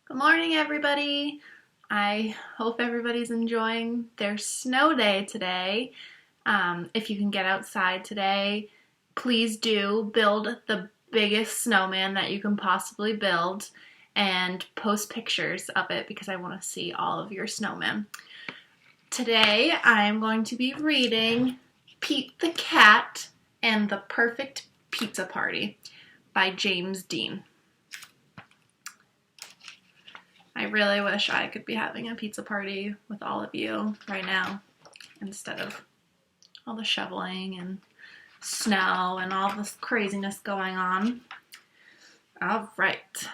Good morning, everybody. I hope everybody's enjoying their snow day today. If you can get outside today, please do build the biggest snowman that you can possibly build and post pictures of it because I want to see all of your snowmen. Today, I'm going to be reading Pete the Cat and the Perfect Pizza Party by James Dean. I really wish I could be having a pizza party with all of you right now instead of all the shoveling and snow and all this craziness going on. All right.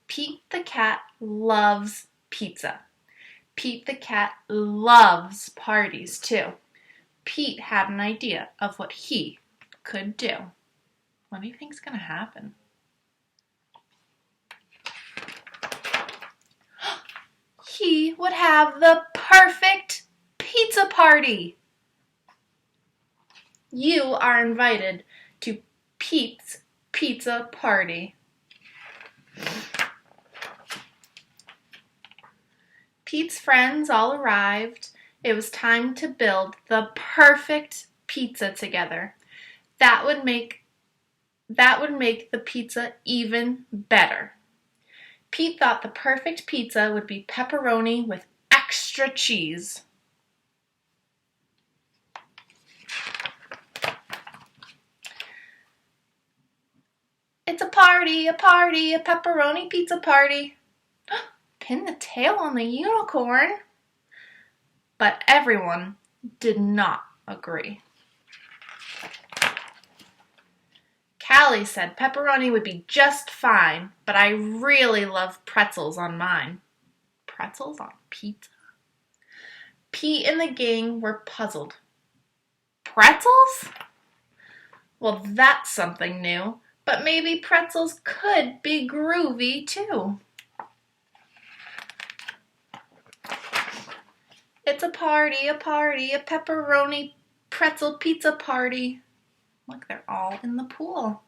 Pete the Cat loves pizza. Pete the Cat loves parties too. Pete had an idea of what he could do. What do you think's gonna happen? He would have the perfect pizza party. You are invited to Pete's pizza party. Pete's friends all arrived. It was time to build the perfect pizza together. That would make the pizza even better. Pete thought the perfect pizza would be pepperoni with extra cheese. It's a party, a pepperoni pizza party. Pin the tail on the unicorn. But everyone did not agree. Callie said pepperoni would be just fine, but I really love pretzels on mine. Pretzels on pizza? Pete and the gang were puzzled. Pretzels? Well, that's something new, but maybe pretzels could be groovy too. It's a party, a pepperoni pretzel pizza party. Look, they're all in the pool.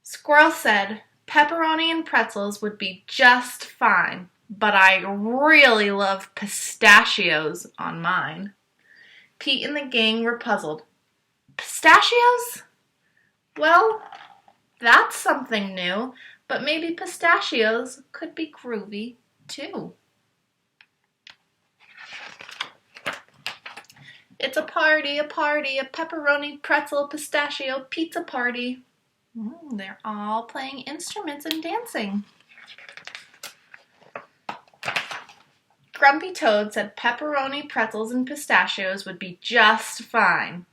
Squirrel said, pepperoni and pretzels would be just fine, but I really love pistachios on mine. Pete and the gang were puzzled. Pistachios? Well, that's something new, but maybe pistachios could be groovy too. It's a party, a pepperoni, pretzel, pistachio, pizza party. They're all playing instruments and dancing. Grumpy Toad said pepperoni, pretzels, and pistachios would be just fine,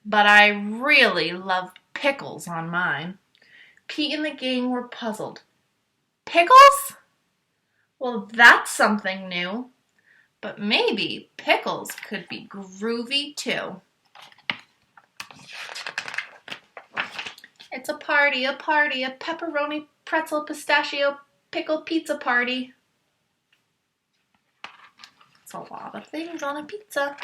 but I really love pickles on mine. Pete and the gang were puzzled. Pickles? Well, that's something new. But maybe pickles could be groovy too. It's a party, a pepperoni, pretzel, pistachio, pickle pizza party. It's a lot of things on a pizza.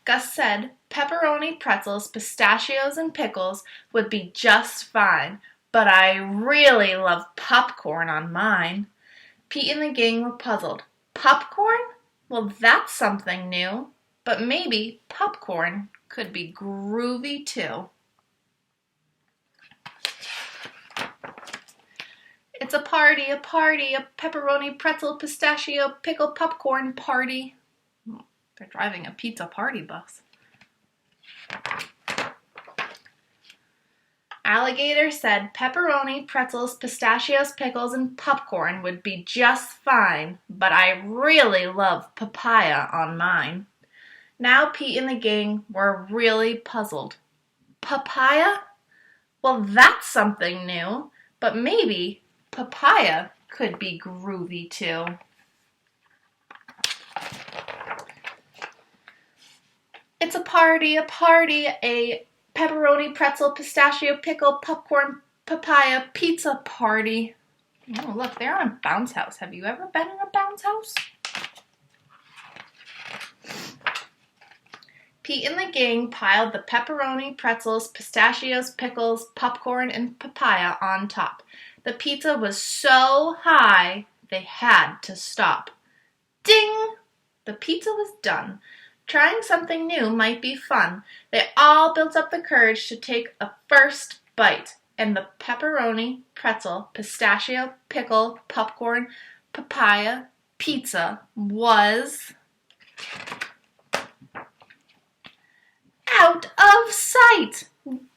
Gus said pepperoni, pretzels, pistachios, and pickles would be just fine, but I really love popcorn on mine. Pete and the gang were puzzled. Popcorn? Well, that's something new, but maybe popcorn could be groovy too. It's a party, a pepperoni, pretzel, pistachio, pickle, popcorn party. They're driving a pizza party bus. Alligator said pepperoni, pretzels, pistachios, pickles, and popcorn would be just fine, but I really love papaya on mine. Now Pete and the gang were really puzzled. Papaya? Well, that's something new, but maybe papaya could be groovy too. It's a party, a pepperoni, pretzel, pistachio, pickle, popcorn, papaya, pizza party. Oh, look, they're on a bounce house. Have you ever been in a bounce house? Pete and the gang piled the pepperoni, pretzels, pistachios, pickles, popcorn, and papaya on top. The pizza was so high, they had to stop. Ding! The pizza was done. Trying something new might be fun. They all built up the courage to take a first bite, and the pepperoni, pretzel, pistachio, pickle, popcorn, papaya pizza was out of sight.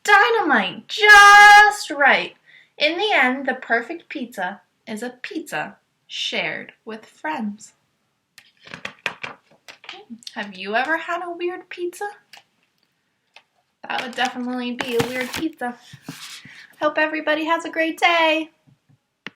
Dynamite, just right. In the end, the perfect pizza is a pizza shared with friends. Have you ever had a weird pizza? That would definitely be a weird pizza. Hope everybody has a great day.